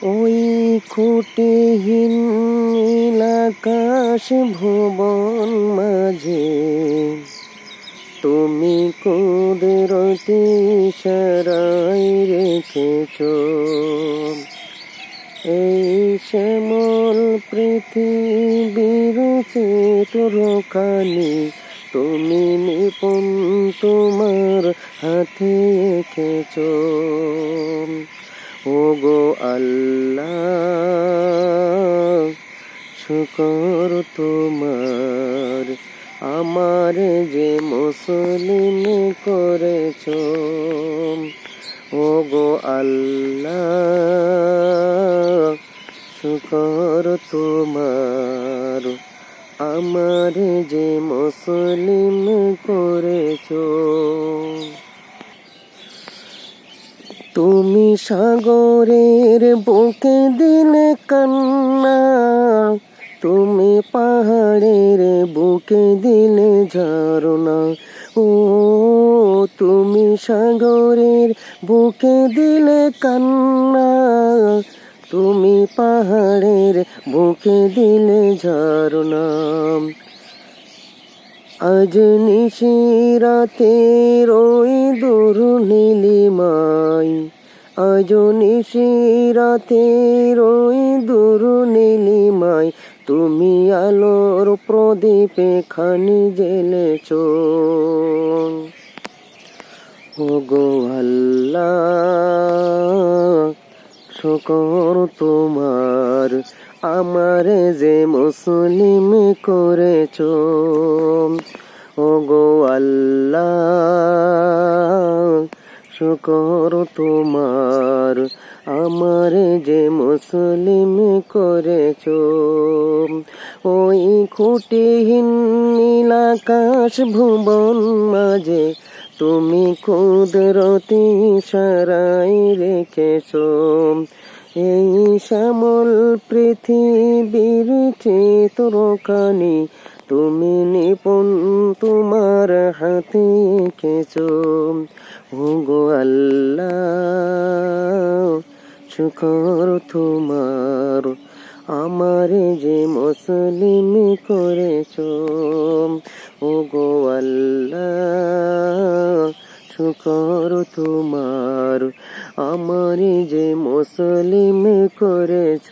ওই খুঁটিহীন নীল আকাশ ভুবন মাঝে তুমি কুদরতি ইশারায় রেখেছ এই শ্যামল পৃথিবীর চিত্রখানি তুমি নিপুণ তোমার হাতে এঁকেছ। ওগো আল্লাহ, শুকর তোমার, আমার যে মুসলিম করেছ। ওগো আল্লাহ, শুকর তোমার, আমার যে মুসলিম করেছ। তুমি সাগরের বুকে দিলে কান্না, তুমি পাহাড়ের বুকে দিলে ঝরনা। ও তুমি সাগরের বুকে দিলে কান্না, তুমি পাহাড়ের বুকে দিলে ঝরনা। আজ নিশিরাতের ওই দূর নীলিমায়, আজ নিশিরাতের ওই দূর নীলিমায় তুমি আলোর প্রদীপে খানি জ্বেলেছ। ওগো আল্লাহ, শুকর তোমার, আমার যে মুসলিম করেছ। ওগো আল্লাহ, শুকর তোমার, আমার যে মুসলিম করেছ। ওই খুঁটিহীন নীল আকাশ ভুবন মাঝে তুমি কুদরতি ইশারায় রেখেছ এই শ্যামল পৃথিবীর চিত্রখানি তুমি নিপুণ তোমার হাতে এঁকেছ। ওগো আল্লাহ, শুকর তোমার, আমার যে মুসলিম করেছ। ওগো আল্লাহ, শুকর তোমার, আমার যে মুসলিম করেছ।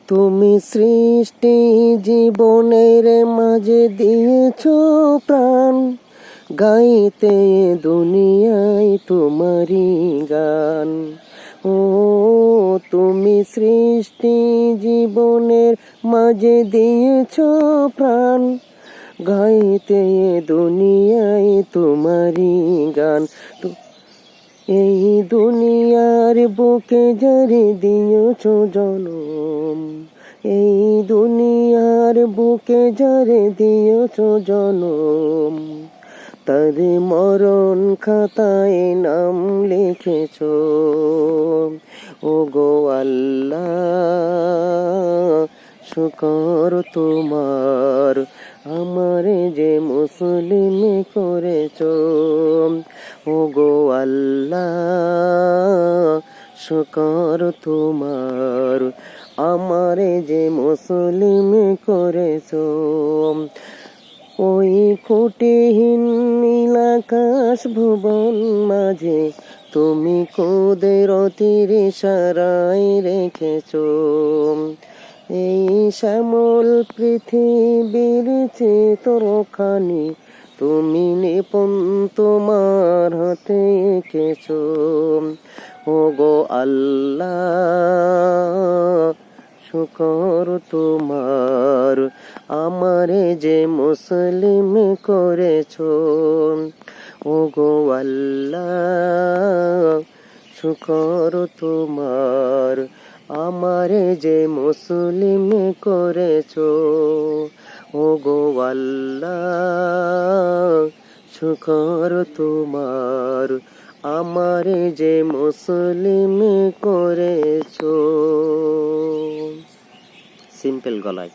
তুমি সৃষ্টি জীবনের মাঝে দিয়েছ প্রাণ, গাইতে দুনিয়ায় তোমারই গান। ও তুমি সৃষ্টি জীবনের মাঝে দিয়েছ প্রাণ, গাইতে দুনিয়ায় তোমারই গান। এই দুনিয়ার বুকে যারে দিয়েছ জনম, এই দুনিয়ার বুকে যারে দিয়েছ জনম, তার মরণ খাতায় নাম লিখেছ। ওগো আল্লাহ, শুকর তোমার, আমার যে মুসলিম করেছ। ওগো আল্লাহ, শুকর তোমার, আমার যে মুসলিম করেছ। ওই খুঁটিহীন নীল আকাশ ভুবন মাঝে তুমি কুদরতির ইশারায় রেখেছ এই শ্যামল পৃথিবীর চিত্রখানি তুমি নিপুণ তোমার হাতে এঁকেছ। ওগো আল্লাহ, শুকর তোমার, আমার যে মুসলিম করেছ। ওগো আল্লাহ, শুকর তোমার, আমার যে মুসলিম করেছ। ওগো আল্লাহ, শুকর তোমার, আমার যে মুসলিম করেছ। সিম্পল গলায়।